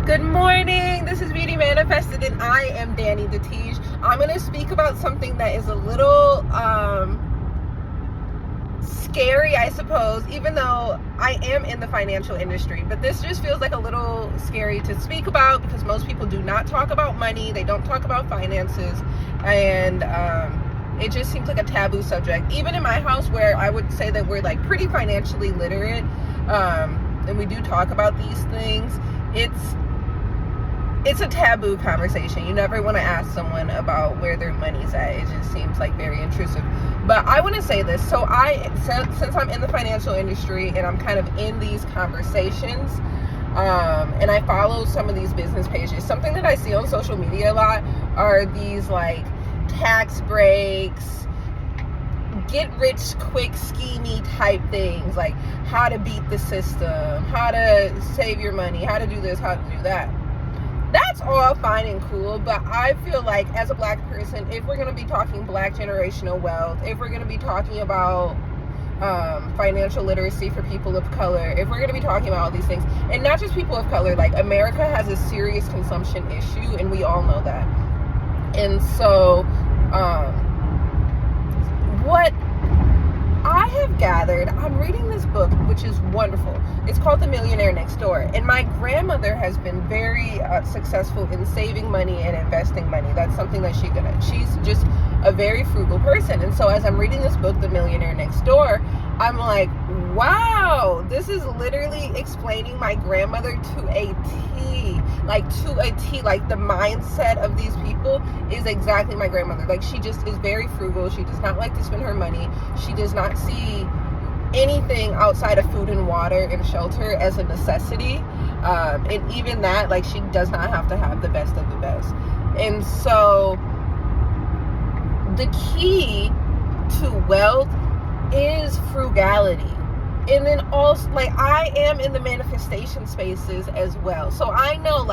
Good morning. This is Beauty Manifested, and I am Danny DeTige. I'm going to speak about something that is a little scary, I suppose, even though I am in the financial industry. But this just feels like a little scary to speak about because most people do not talk about money. They don't talk about finances, and it just seems like a taboo subject. Even in my house, where I would say that we're like pretty financially literate, and we do talk about these things, it's a taboo conversation. You never want to ask someone about where their money's at. It just seems like very intrusive. But I want to say this. So since I'm in the financial industry and I'm kind of in these conversations, and I follow some of these business pages, something that I see on social media a lot are these like tax breaks, get rich quick schemey type things, like how to beat the system, how to save your money, how to do this, how to do that. That's all fine and cool, but I feel like as a Black person, if we're going to be talking Black generational wealth, if we're going to be talking about financial literacy for people of color, if we're going to be talking about all these things, and not just people of color, like America has a serious consumption issue, and we all know that. And so what I have gathered, I'm reading this book, which is wonderful. It's called The Millionaire Next Door. And my grandmother has been very successful in saving money and investing money. That's something that she's just a very frugal person. And so as I'm reading this book, The Millionaire Next Door, I'm like, wow, this is literally explaining my grandmother to a T. Like to a T. Like the mindset of these people is exactly my grandmother. Like she just is very frugal. She does not like to spend her money. She does not see anything outside of food and water and shelter as a necessity. And even that, like she does not have to have the best of the best. And so the key to wealth is frugality. And then also, like, I am in the manifestation spaces as well. So I know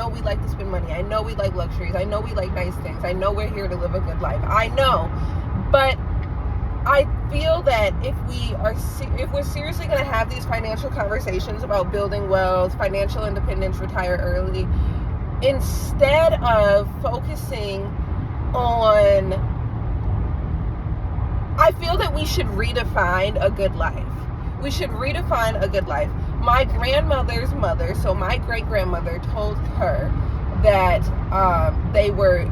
we like to spend money. I know we like luxuries. I know we like nice things. I know we're here to live a good life. I know. But I feel that if we're seriously going to have these financial conversations about building wealth, financial independence, retire early, instead of focusing on, I feel that we should redefine a good life. We should redefine a good life. My grandmother's mother, so my great-grandmother, told her that they were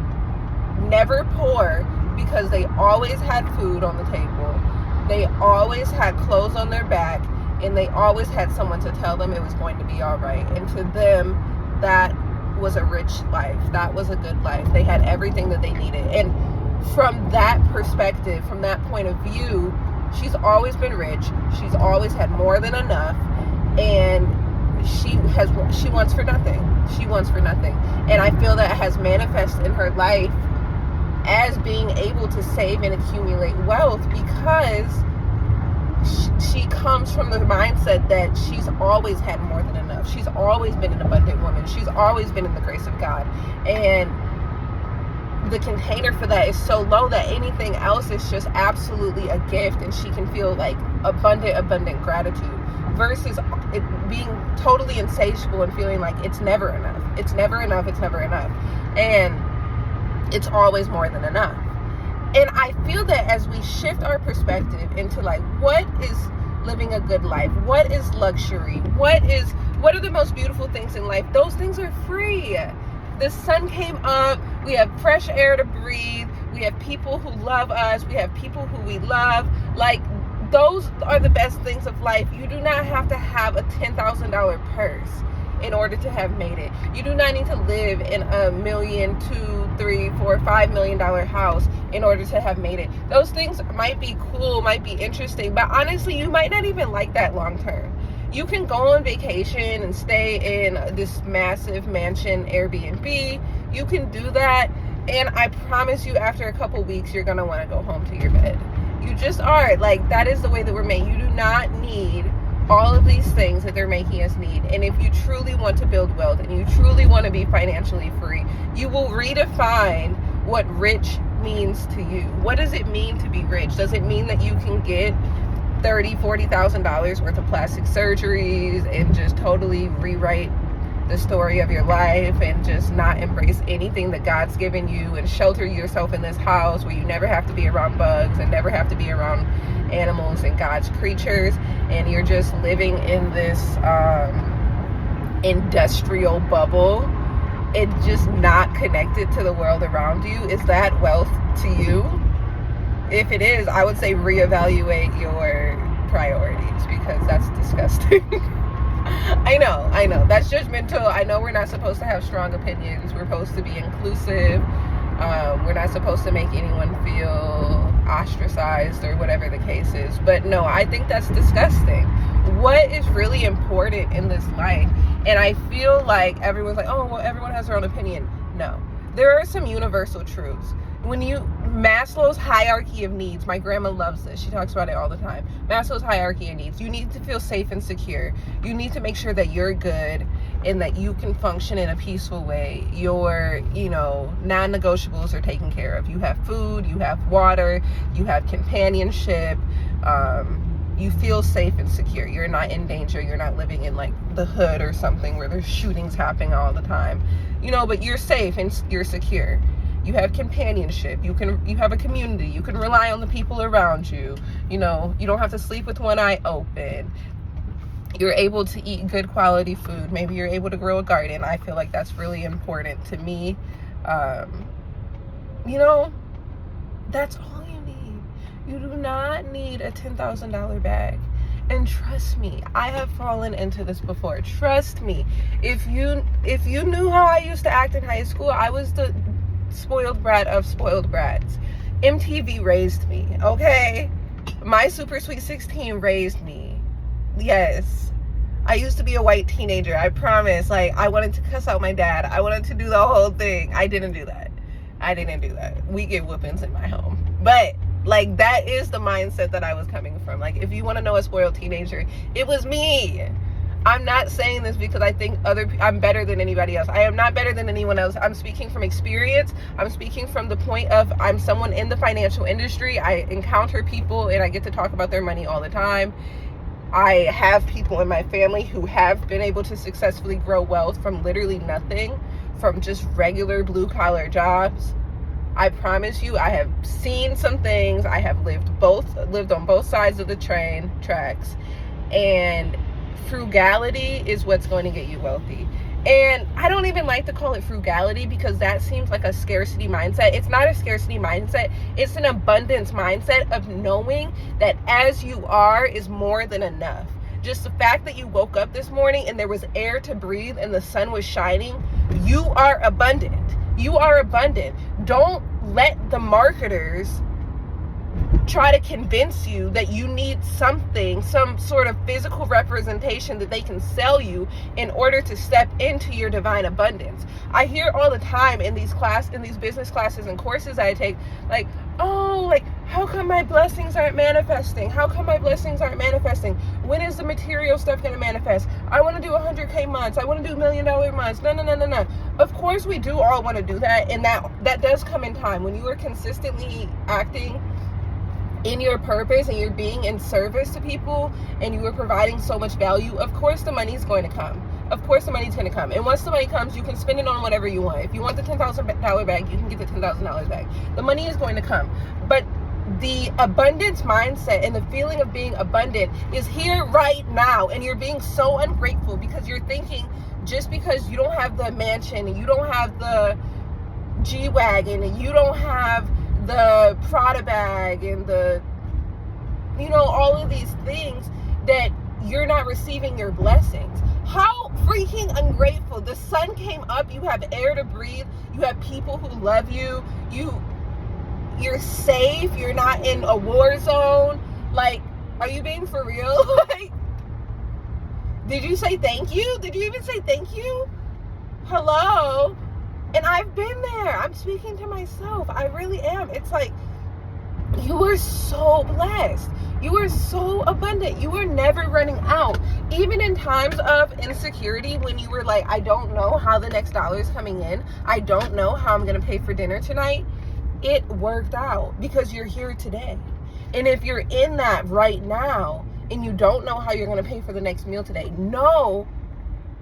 never poor because they always had food on the table. They always had clothes on their back, and they always had someone to tell them it was going to be all right. And to them, that was a rich life. That was a good life. They had everything that they needed. And from that perspective, from that point of view, she's always been rich. She's always had more than enough, and she wants for nothing. She wants for nothing. And I feel that has manifested in her life as being able to save and accumulate wealth because she comes from the mindset that she's always had more than enough. She's always been an abundant woman. She's always been in the grace of God. And the container for that is so low that anything else is just absolutely a gift, and she can feel like abundant gratitude versus it being totally insatiable and feeling like it's never enough. It's never enough. It's never enough. And it's always more than enough. And I feel that as we shift our perspective into like, what is living a good life? What is luxury? What are the most beautiful things in life? Those things are free. The sun came up, we have fresh air to breathe, we have people who love us, we have people who we love. Like, those are the best things of life. You do not have to have a $10,000 purse in order to have made it. You do not need to live in a $1 million, $2 million, $3 million, $4 million, $5 million house in order to have made it. Those things might be cool, might be interesting, but honestly, you might not even like that long term. You can go on vacation and stay in this massive mansion Airbnb. You can do that. And I promise you, after a couple weeks, you're going to want to go home to your bed. You just are. Like, that is the way that we're made. You do not need all of these things that they're making us need. And if you truly want to build wealth and you truly want to be financially free, you will redefine what rich means to you. What does it mean to be rich? Does it mean that you can get $30,000, $40,000 worth of plastic surgeries and just totally rewrite the story of your life and just not embrace anything that God's given you and shelter yourself in this house where you never have to be around bugs and never have to be around animals and God's creatures, and you're just living in this industrial bubble and just not connected to the world around you, is that wealth to you? If it is, I would say reevaluate your priorities, because that's disgusting. I know that's judgmental. I know we're not supposed to have strong opinions. We're supposed to be inclusive. We're not supposed to make anyone feel ostracized or whatever the case is. But no, I think that's disgusting. What is really important in this life? And I feel like everyone's like, oh, well, everyone has their own opinion. No, there are some universal truths. Maslow's hierarchy of needs, my grandma loves this. She talks about it all the time. Maslow's hierarchy of needs. You need to feel safe and secure. You need to make sure that you're good and that you can function in a peaceful way. Your, non-negotiables are taken care of. You have food, you have water, you have companionship. You feel safe and secure. You're not in danger. You're not living in like the hood or something where there's shootings happening all the time. But you're safe and you're secure. You have companionship. You have a community. You can rely on the people around you. You don't have to sleep with one eye open. You're able to eat good quality food. Maybe you're able to grow a garden. I feel like that's really important to me. That's all you need. You do not need a $10,000 bag. And trust me, I have fallen into this before. Trust me. If you knew how I used to act in high school, I was the spoiled brat of spoiled brats. MTV raised me, okay? My Super Sweet 16 raised me. Yes. I used to be a white teenager, I promise. Like, I wanted to cuss out my dad. I wanted to do the whole thing. I didn't do that. We get whoopings in my home. But, like, that is the mindset that I was coming from. Like, if you want to know a spoiled teenager, it was me. I'm not saying this because I think I'm better than anybody else. I am not better than anyone else. I'm speaking from experience. I'm speaking from the point of I'm someone in the financial industry. I encounter people and I get to talk about their money all the time. I have people in my family who have been able to successfully grow wealth from literally nothing, from just regular blue collar jobs. I promise you, I have seen some things. I have lived on both sides of the train tracks, and frugality is what's going to get you wealthy. And I don't even like to call it frugality because that seems like a scarcity mindset. It's not a scarcity mindset. It's an abundance mindset of knowing that as you are is more than enough. Just the fact that you woke up this morning and there was air to breathe and the sun was shining, you are abundant. You are abundant. Don't let the marketers try to convince you that you need something, some sort of physical representation that they can sell you in order to step into your divine abundance. I hear all the time in these business classes and courses I take, like, oh, like, how come my blessings aren't manifesting? How come my blessings aren't manifesting? When is the material stuff going to manifest? I want to do 100K months. I want to do $1 million months. No. Of course we do all want to do that. And that does come in time. When you are consistently acting in your purpose and you're being in service to people and you are providing so much value, of course the money's going to come. And once the money comes, you can spend it on whatever you want. If you want the $10,000 bag, you can get the $10,000 bag. The money is going to come. But the abundance mindset and the feeling of being abundant is here right now. And you're being so ungrateful because you're thinking just because you don't have the mansion and you don't have the G-Wagon and you don't have the Prada bag and the, all of these things, that you're not receiving your blessings. How freaking ungrateful. The sun came up, you have air to breathe, you have people who love you, you're safe, you're not in a war zone. Like, are you being for real? Like, did you say thank you? Did you even say thank you? Hello? And I've been there. I'm speaking to myself. I really am. It's like, you are so blessed. You are so abundant. You are never running out. Even in times of insecurity, when you were like, I don't know how the next dollar is coming in. I don't know how I'm going to pay for dinner tonight. It worked out because you're here today. And if you're in that right now and you don't know how you're going to pay for the next meal today, know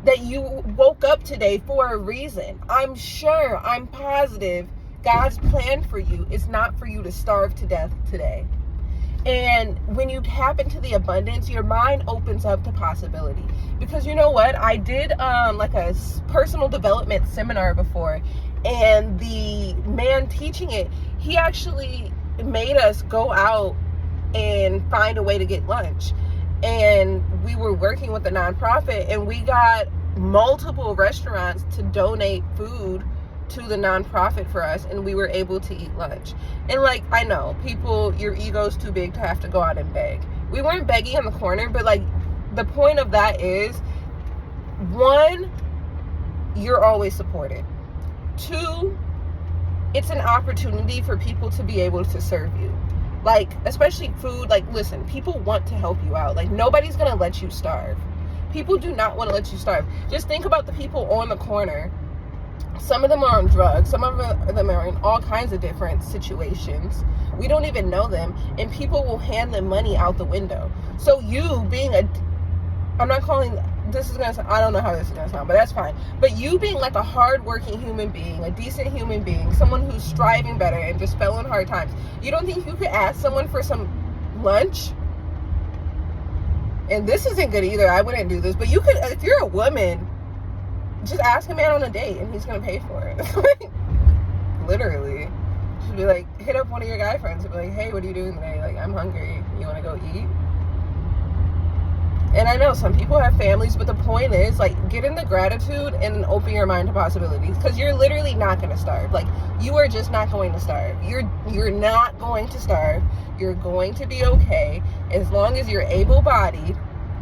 that you woke up today for a reason. I'm sure, I'm positive God's plan for you is not for you to starve to death today. And when you tap into the abundance, your mind opens up to possibility. Because you know what? I did like a personal development seminar before, and the man teaching it, he actually made us go out and find a way to get lunch. And we were working with a nonprofit, and we got multiple restaurants to donate food to the nonprofit for us, and we were able to eat lunch. And like, I know people, your ego's too big to have to go out and beg. We weren't begging in the corner, but like, the point of that is, one, you're always supported. Two, it's an opportunity for people to be able to serve you. Like, especially food. Like, listen, people want to help you out. Like, nobody's gonna let you starve. People do not want to let you starve. Just think about the people on the corner. Some of them are on drugs. Some of them are in all kinds of different situations. We don't even know them. And people will hand them money out the window. So you being I'm not calling, this is going to sound, I don't know how this is going to sound, but that's fine. But you being like a hardworking human being, a decent human being, someone who's striving better and just fell in hard times, you don't think you could ask someone for some lunch? And this isn't good either. I wouldn't do this. But you could, if you're a woman, just ask a man on a date and he's going to pay for it. Literally. Just be like, hit up one of your guy friends and be like, hey, what are you doing today? Like, I'm hungry. You want to go eat? And I know some people have families, but the point is, like, get in the gratitude and open your mind to possibilities, because you're literally not going to starve. Like, you are just not going to starve. You're not going to starve. You're going to be okay. As long as you're able-bodied,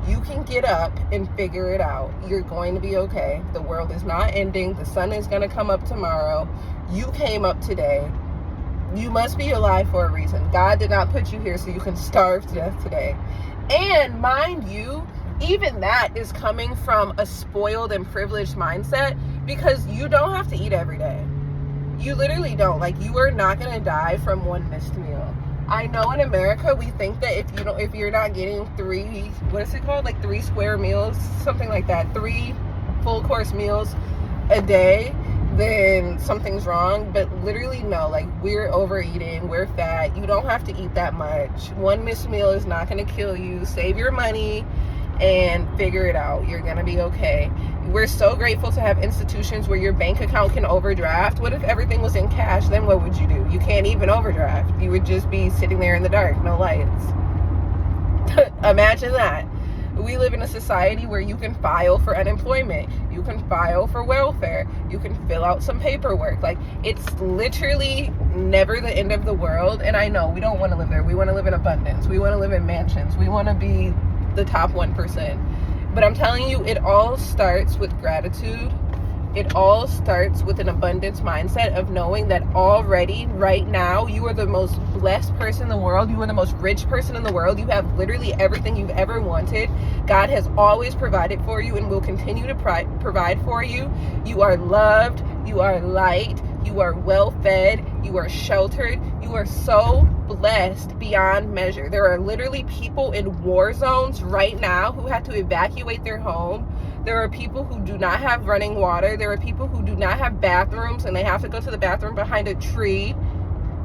you can get up and figure it out. You're going to be okay. The world is not ending. The sun is going to come up tomorrow. You came up today. You must be alive for a reason. God did not put you here so you can starve to death today. And mind you, even that is coming from a spoiled and privileged mindset, because you don't have to eat every day. You literally don't. Like, you are not going to die from one missed meal. I know in America we think that if you're not getting 3 square meals, something like that, 3 full course meals a day, then something's wrong. But literally no, like, we're overeating, we're fat. You don't have to eat that much. One missed meal is not going to kill you. Save your money and figure it out. You're going to be okay. We're so grateful to have institutions where your bank account can overdraft. What if everything was in cash? Then what would you do? You can't even overdraft. You would just be sitting there in the dark, no lights. Imagine that. We live in a society where you can file for unemployment. You can file for welfare. You can fill out some paperwork. Like, it's literally never the end of the world. And I know we don't want to live there. We want to live in abundance. We want to live in mansions. We want to be the top 1%. But I'm telling you, it all starts with gratitude. It all starts with an abundance mindset of knowing that already, right now, you are the most blessed person in the world. You are the most rich person in the world. You have literally everything you've ever wanted. God has always provided for you and will continue to provide for you. You are loved. You are light. You are well fed. You are sheltered. You are so blessed beyond measure. There are literally people in war zones right now who have to evacuate their home. There are people who do not have running water. There are people who do not have bathrooms and they have to go to the bathroom behind a tree.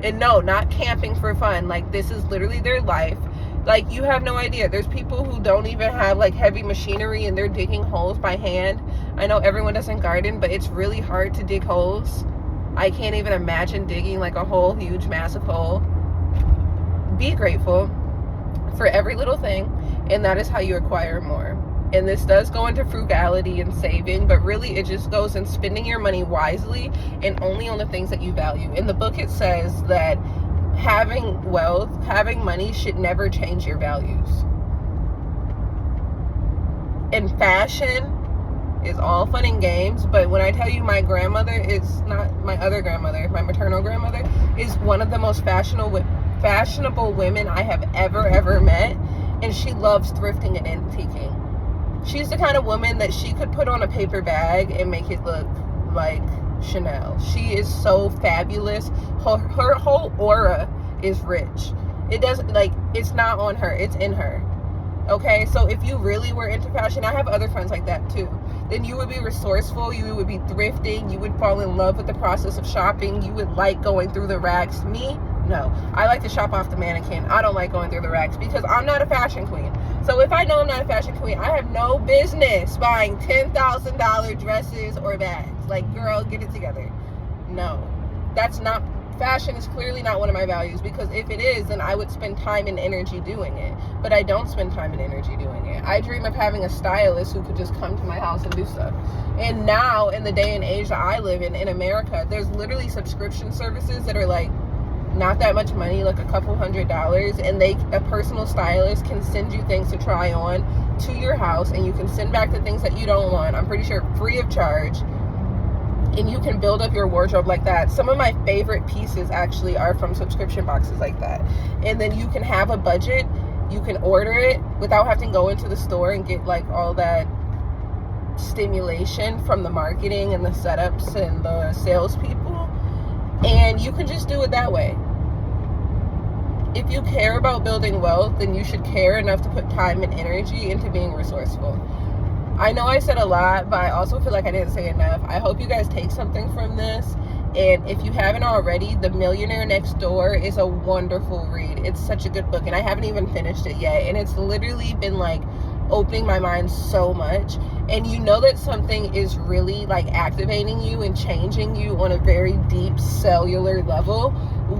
And no, not camping for fun. Like, this is literally their life. Like, you have no idea. There's people who don't even have like heavy machinery and they're digging holes by hand. I know everyone doesn't garden, but it's really hard to dig holes. I can't even imagine digging like a whole huge massive hole. Be grateful for every little thing, and that is how you acquire more. And this does go into frugality and saving, but really it just goes in spending your money wisely and only on the things that you value. In the book it says that having wealth, having money should never change your values. And fashion is all fun and games, but when I tell you, my grandmother is not my other grandmother, my maternal grandmother is one of the most fashionable women I have ever met, and she loves thrifting and antiquing. She's the kind of woman that she could put on a paper bag and make it look like Chanel. She is so fabulous. Her whole aura is rich. It doesn't, like, it's not on her, it's in her. Okay, so if you really were into fashion, I have other friends like that too, then you would be resourceful, you would be thrifting, you would fall in love with the process of shopping, you would like going through the racks. Me, no. I like to shop off the mannequin. I don't like going through the racks because I'm not a fashion queen. So if I know I'm not a fashion queen, I have no business buying $10,000 dresses or bags. Like, girl, get it together. No, that's not, fashion is clearly not one of my values, because if it is, then I would spend time and energy doing it. But I don't spend time and energy doing it. I dream of having a stylist who could just come to my house and do stuff. And now, in the day and age that I live in America, there's literally subscription services that are like not that much money, like a couple $100s, and a personal stylist can send you things to try on to your house, and you can send back the things that you don't want, I'm pretty sure free of charge. And you can build up your wardrobe like that. Some of my favorite pieces actually are from subscription boxes like that. And then you can have a budget. You can order it without having to go into the store and get like all that stimulation from the marketing and the setups and the salespeople. And you can just do it that way. If you care about building wealth, then you should care enough to put time and energy into being resourceful. I know I said a lot, but I also feel like I didn't say enough. I hope you guys take something from this. And if you haven't already, The Millionaire Next Door is a wonderful read. It's such a good book, and I haven't even finished it yet. And it's literally been like opening my mind so much. And you know that something is really like activating you and changing you on a very deep cellular level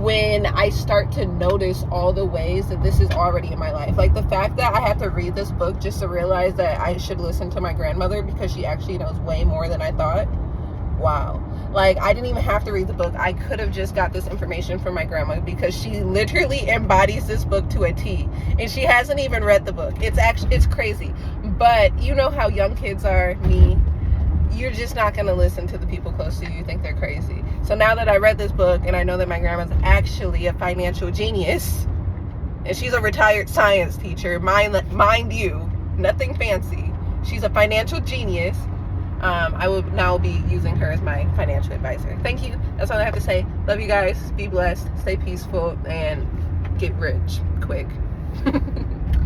when I start to notice all the ways that this is already in my life. Like the fact that I have to read this book just to realize that I should listen to my grandmother because she actually knows way more than I thought. Wow. Like, I didn't even have to read the book. I could have just got this information from my grandma, because she literally embodies this book to a T, and she hasn't even read the book. It's crazy. But you know how young kids are, me. You're just not going to listen to the people close to you. You think they're crazy. So now that I read this book, and I know that my grandma's actually a financial genius, and she's a retired science teacher, mind you, nothing fancy. She's a financial genius. I will now be using her as my financial advisor. Thank you. That's all I have to say. Love you guys. Be blessed. Stay peaceful and get rich quick.